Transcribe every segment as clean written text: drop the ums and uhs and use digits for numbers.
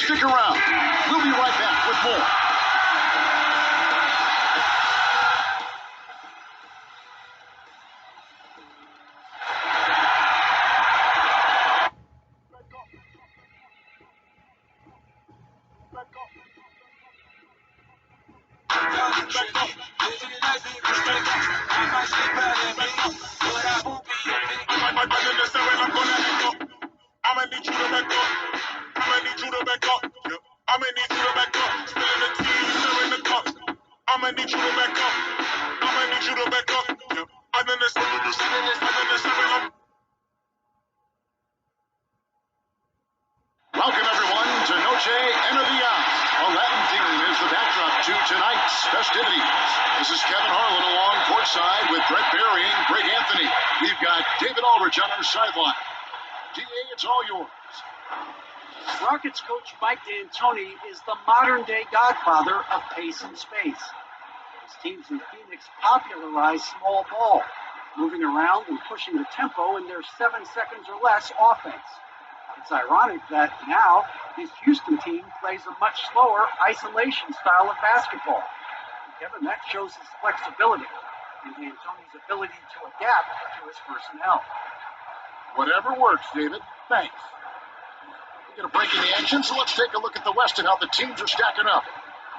Stick around. We'll be right back with more. I'ma need you to back up. I'ma need you to back up. Yep. I'ma need you to back up. Spilling the tea, stirring the cup. I'ma need you to back up. I'ma need you to back up. Yep. I'm in the seven up. Welcome, everyone, to Noche and Dia. A Latin theme is the backdrop to tonight's festivities. This is Kevin Harlan along courtside with Brett Berry and Greg Anthony. We've got David Aldrich on our sideline. DA, it's all yours. Rockets coach Mike D'Antoni is the modern-day godfather of pace and space. His teams in Phoenix popularized small ball, moving around and pushing the tempo in their 7 seconds or less offense. It's ironic that now his Houston team plays a much slower isolation style of basketball. Kevin, that shows his flexibility and D'Antoni's ability to adapt to his personnel. Whatever works, David. Thanks. We're going to break in the action, so let's take a look at the West and how the teams are stacking up.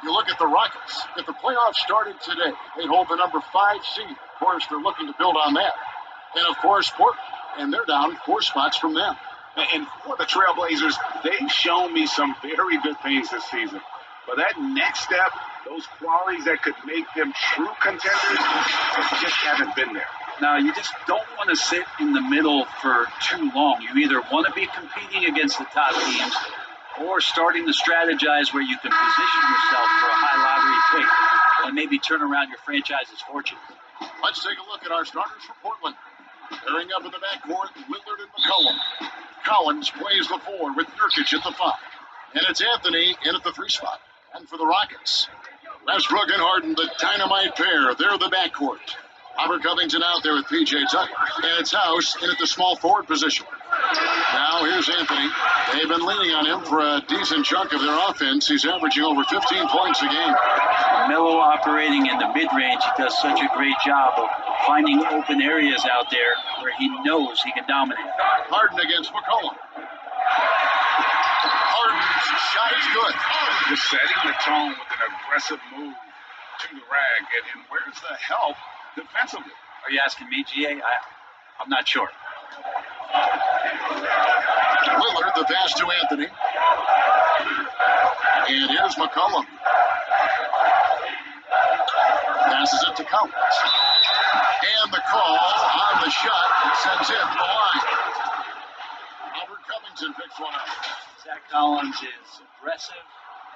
You look at the Rockets. If the playoffs started today, they'd hold the number 5 seed. Of course, they're looking to build on that. And, of course, Portland. And they're down 4 spots from them. And for the Trailblazers, they've shown me some very good things this season. But that next step, those qualities that could make them true contenders, just haven't been there. Now, you just don't want to sit in the middle for too long. You either want to be competing against the top teams or starting to strategize where you can position yourself for a high lottery pick and maybe turn around your franchise's fortune. Let's take a look at our starters for Portland. Pairing up in the backcourt, Lillard and McCollum. Collins plays the 4 with Nurkic at the 5. And it's Anthony in at the 3 spot. And for the Rockets, Westbrook and Harden, the dynamite pair. They're the backcourt. Robert Covington out there with P.J. Tucker. And it's House in at the small forward position. Now here's Anthony. They've been leaning on him for a decent chunk of their offense. He's averaging over 15 points a game. Melo operating in the mid-range, he does such a great job of finding open areas out there where he knows he can dominate. Harden against McCollum. Harden's shot is good. Just setting the tone with an aggressive move to the rag. And where's the help defensively? Are you asking me, GA? I'm not sure. Lillard, the pass to Anthony. And here's McCollum. Passes it to Collins. And the call on the shot sends him to the line. Robert Covington picks one up. Zach Collins is aggressive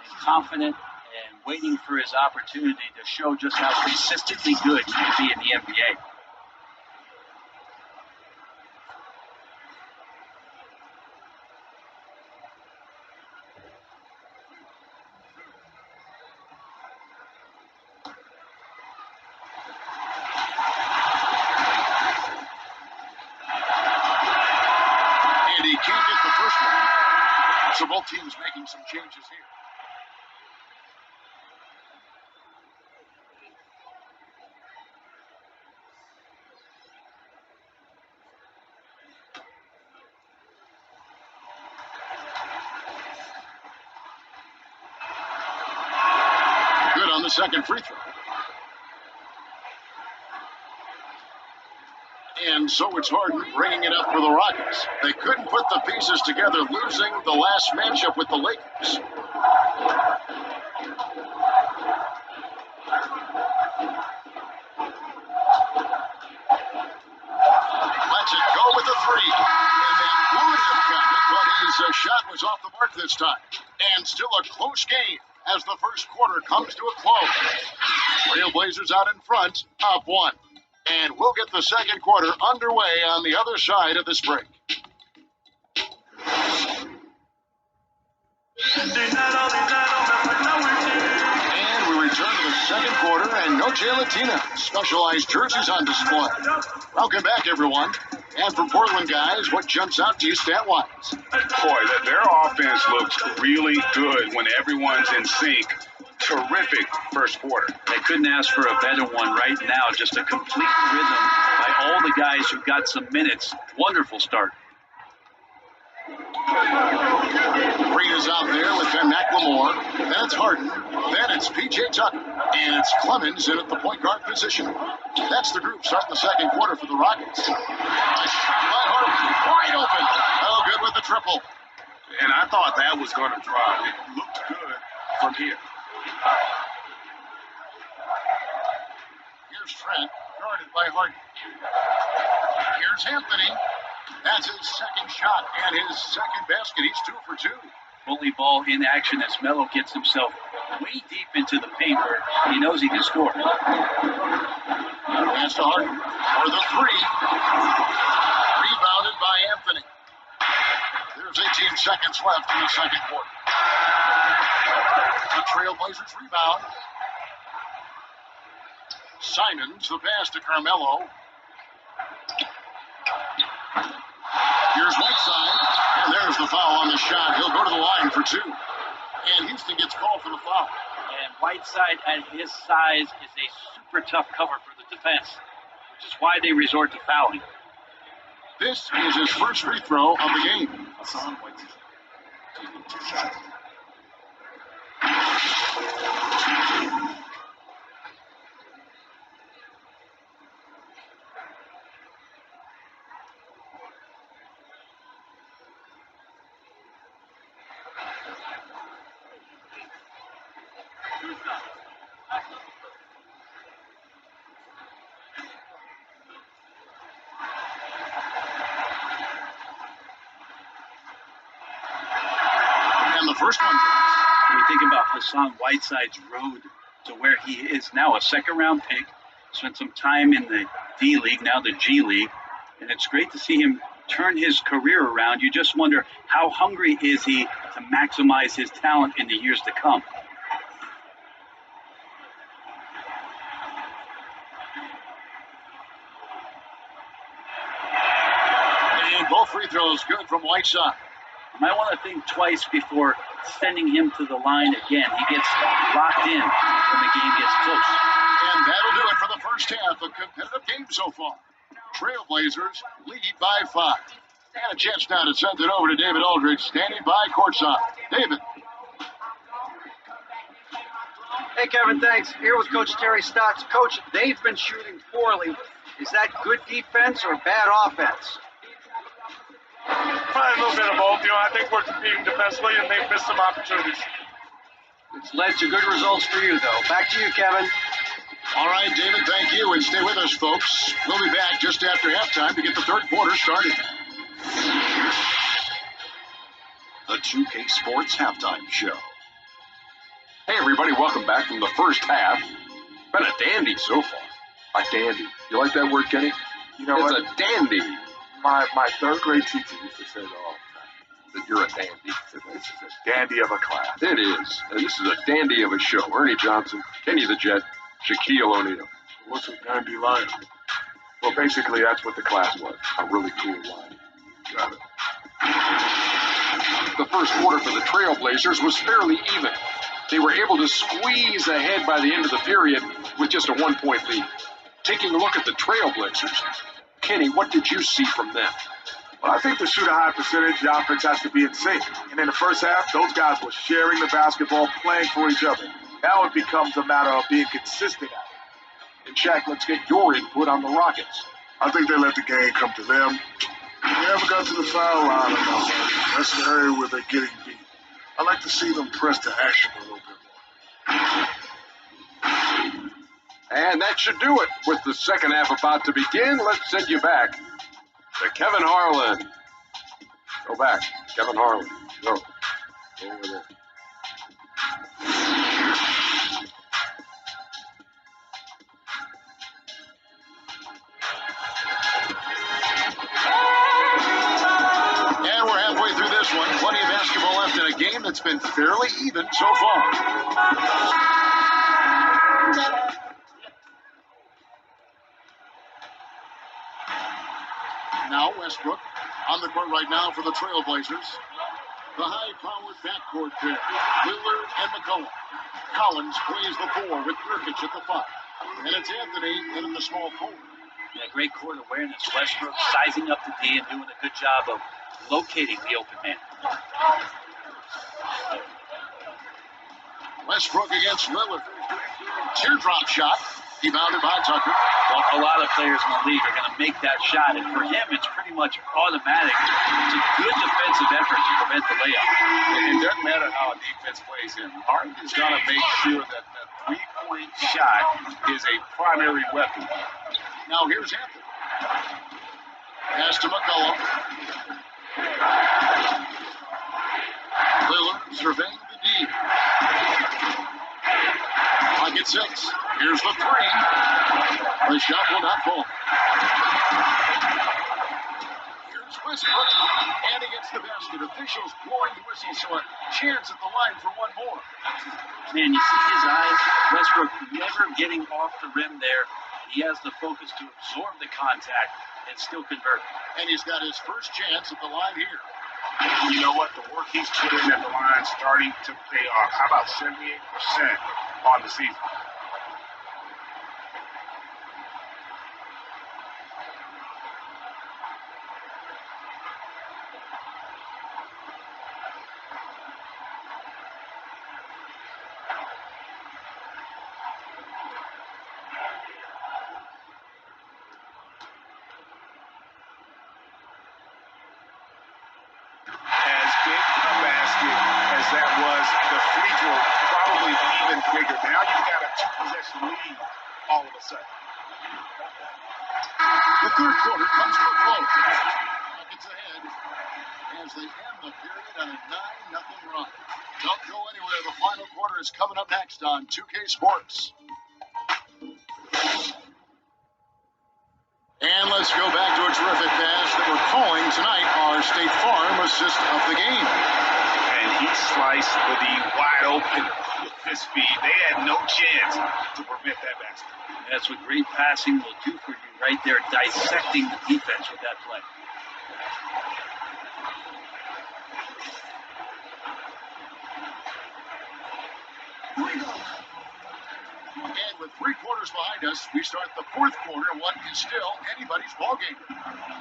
and confident and waiting for his opportunity to show just how consistently good he can be in the NBA. And he can't get the first one. So both teams making some changes here. Good on the second free throw. And so it's Harden bringing it up for the Rockets. They couldn't put the pieces together, losing the last matchup with the Lakers. Lets it go with the 3. And they would have gotten it, but his shot was off the mark this time. And still a close game as the first quarter comes to a close. Trailblazers out in front, up 1. And we'll get the second quarter underway on the other side of this break. And we return to the second quarter, and Noche Latina specialized jerseys on display. Welcome back, everyone. And for Portland guys, what jumps out to you stat-wise? Boy, their offense looks really good when everyone's in sync. Terrific first quarter. They couldn't ask for a better one right now. Just a complete rhythm by all the guys who got some minutes. Wonderful start. Green is out there with Ben McLemore. Then it's Harden. Then it's P.J. Tucker. And it's Clemens in at the point guard position. That's the group starting the second quarter for the Rockets. Nice shot by Harden. Wide open. Oh, good with the triple. And I thought that was going to drive. It looked good from here. Here's Trent, guarded by Harden. Here's Anthony. That's his second shot and his second basket. He's 2 for 2. Bully ball in action as Melo gets himself way deep into the paint where he knows he can score. Pass to Harden for the three. Rebounded by Anthony. There's 18 seconds left in the second quarter. The Trailblazers rebound. Simons, the pass to Carmelo. Here's Whiteside, and there's the foul on the shot. He'll go to the line for 2. And Houston gets called for the foul. And Whiteside at his size is a super tough cover for the defense, which is why they resort to fouling. This is his first free throw of the game. Hassan Whiteside. 2 shots. And the first one. When you think about Hassan Whiteside's road to where he is now, a second-round pick, spent some time in the D League, now the G League, and it's great to see him turn his career around. You just wonder how hungry is he to maximize his talent in the years to come. And both free throws good from Whiteside. You might want to think twice before sending him to the line again. He gets locked in when the game gets close. And that'll do it for the first half. A competitive game so far. Trailblazers lead by 5. And a chance now to send it over to David Aldridge, standing by courtside. David. Hey, Kevin, thanks. Here with Coach Terry Stotts. Coach, they've been shooting poorly. Is that good defense or bad offense? Probably a little bit of both. I think we're competing defensively, and they've missed some opportunities. It's led to good results for you, though. Back to you, Kevin. All right, David, thank you. And stay with us, folks. We'll be back just after halftime to get the third quarter started. The 2K Sports Halftime Show. Hey, everybody, welcome back from the first half. Been a dandy so far. A dandy. You like that word, Kenny? You know it's what? a dandy. My third grade teacher used to say that all the time. That you're a dandy. This is a dandy of a class. It is. And this is a dandy of a show. Ernie Johnson, Kenny the Jet, Shaquille O'Neal. What's a dandy line? Well, basically, that's what the class was. A really cool line. Got it. The first quarter for the Trailblazers was fairly even. They were able to squeeze ahead by the end of the period with just a 1-point lead. Taking a look at the Trailblazers, Kenny, what did you see from them? Well, I think to shoot a high percentage, the offense has to be in sync. And in the first half, those guys were sharing the basketball, playing for each other. Now it becomes a matter of being consistent at it. And Shaq, let's get your input on the Rockets. I think they let the game come to them. They never got to the foul line enough. That's an area where they're getting beat. I like to see them press to action a little bit more. And that should do it. With the second half about to begin, let's send you back to Kevin Harlan. Go back. Kevin Harlan. Go. Go over there. And we're halfway through this one. Plenty of basketball left in a game that's been fairly even so far. Now Westbrook on the court right now for the Trailblazers. The high-powered backcourt pair, Lillard and McCollum. Collins plays the 4 with Nurkic at the 5. And it's Anthony in at the small forward. Yeah, great court awareness. Westbrook sizing up the D and doing a good job of locating the open man. Westbrook against Lillard. Teardrop shot. Rebounded by Tucker. Well, a lot of players in the league are going to make that shot, and for him, it's pretty much automatic. It's a good defensive effort to prevent the layup. It doesn't matter how a defense plays him. Harden is going to make sure that the three-point shot is a primary weapon. Now here's Anthony. Pass to McCollum. Lillard surveying the D. Pocket 6. Here's the 3. The shot will not fall. Here's Westbrook. And he gets the basket. Officials blowing the whistle, so a chance at the line for one more. Man, you see his eyes. Westbrook never getting off the rim there. He has the focus to absorb the contact and still convert. And he's got his first chance at the line here. You know what? The work he's put in at the line starting to pay off. How about 78% on the season? That was the free throw, probably even bigger. Now you've got a 2-possession lead all of a sudden. The third quarter comes to a close. Buckets ahead as they end the period on a 9-0 run. Don't go anywhere. The final quarter is coming up next on 2K Sports. And let's go back to a terrific pass that we're calling tonight our State Farm assist of the game. And he sliced the D wide open with his speed. They had no chance to prevent that basket. That's what great passing will do for you right there, dissecting the defense with that play. And with 3 quarters behind us, we start the fourth quarter in what is still anybody's ballgame.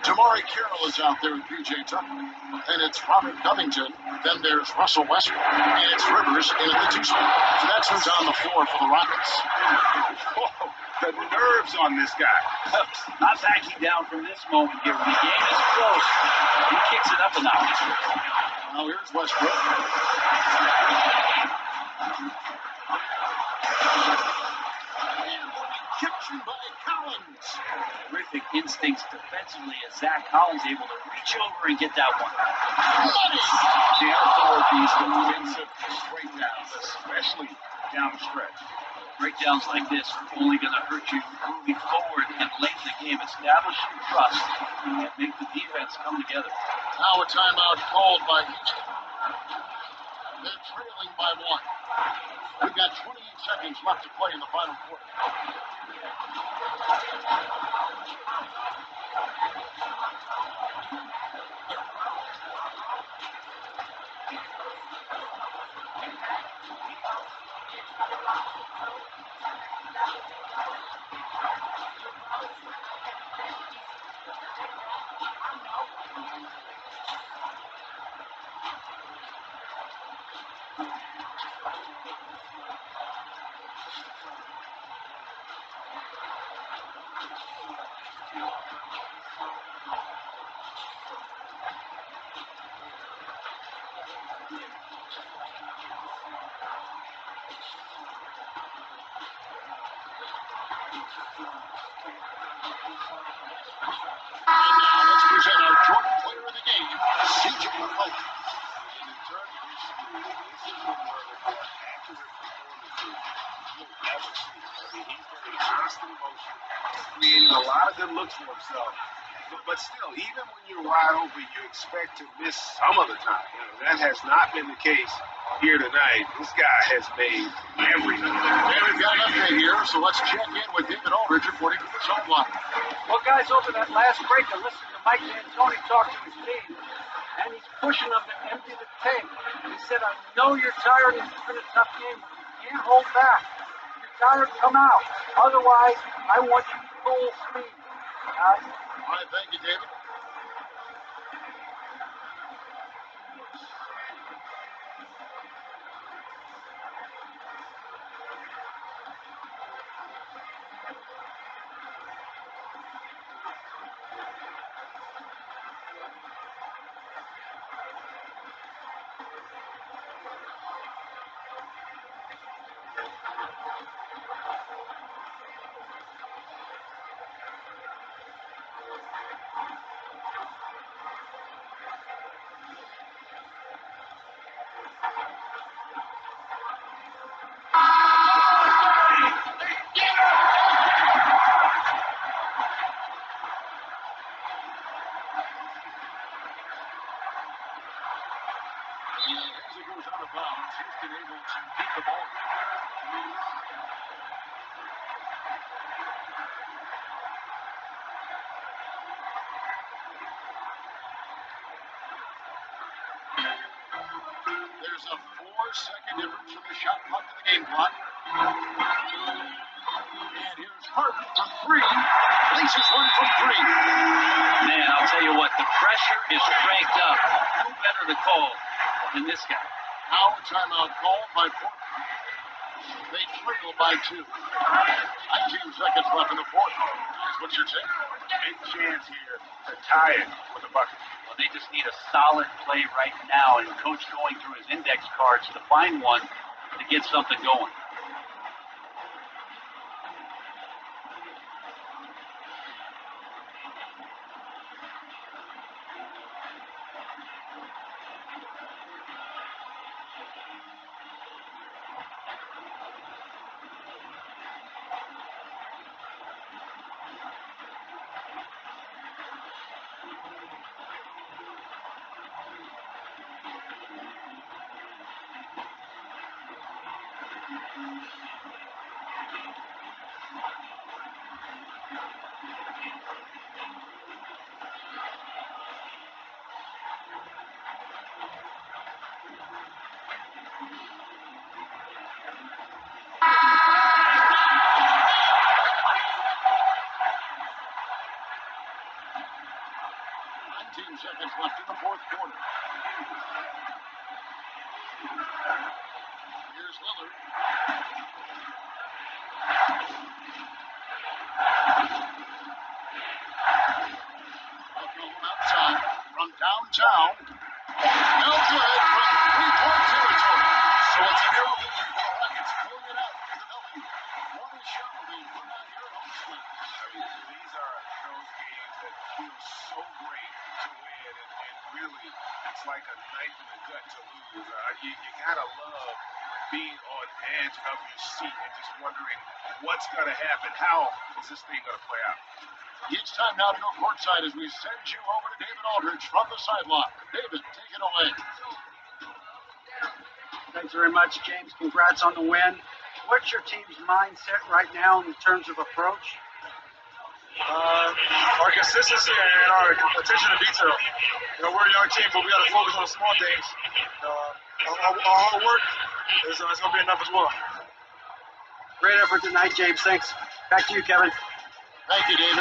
Tamari Carroll is out there with P.J. Tucker. Then it's Robert Covington. Then there's Russell Westbrook. And it's Rivers in at the 2 spot. Jackson's on the floor for the Rockets. Whoa, the nerves on this guy. Not backing down from this moment here. When the game is close, he kicks it up a notch. Now here's Westbrook. Rejection by Collins. Terrific instincts defensively as Zach Collins able to reach over and get that one. Money. Can't afford these defensive breakdowns, especially down the stretch. Breakdowns like this are only going to hurt you moving forward and late in the game. Establish your trust and make the defense come together. Now a timeout called by Houston. They're trailing by 1. We've got 28 seconds left to play in the final quarter. Present our Jordan player of the game, C.J. McCollum. And in terms of his shooting, this is one of the more accurate performances you'll ever see. I mean, he's been in constant motion, creating a lot of good looks for himself. But still, even when you're wide open, you expect to miss some of the time. That has not been the case here tonight. This guy has made everything. And we've got an update here, so let's check in with David Aldridge reporting from the sideline. Well, guys, over that last break, I listened to Mike D'Antoni talk to his team, and he's pushing them to empty the tank. He said, I know you're tired and it's been a tough game, but you can't hold back. If you're tired, come out. Otherwise, I want you full speed. Guys, All right, thank you, David. And as it goes out of bounds, Houston able to keep the ball. There's a 4-second difference from the shot clock to the game clock. And here's Harden for three. Laces one from three. Man, I'll tell you what, the pressure is cranked up. Who better to call than this guy? Now a timeout called by Portland. They trail by 2. 19 seconds left in the fourth. Guys, what's your take? Big chance here to tie it with a bucket. Well, they just need a solid play right now, and Coach going through his index cards to find one to get something going. Seconds left in the fourth quarter. Here's Lillard. McCollum outside from downtown. No good from three-point territory. So it's an arrow victory for the Rockets, pulling it out for the W. What a show they put on here at home tonight. I mean, these are those games that feel so great to win, and really, it's like a knife in the gut to lose. You gotta love being on edge of your seat and just wondering what's gonna happen. How is this thing gonna play out? It's time now to go courtside as we send you over to David Aldridge from the sideline. David, take it away. thanks very much, James. Congrats on the win. What's your team's mindset right now in terms of approach? Our consistency and our attention to detail. We're a young team, but we got to focus on the small things. Our hard work is going to be enough as well. Great effort tonight, James. Thanks. Back to you, Kevin. Thank you, David.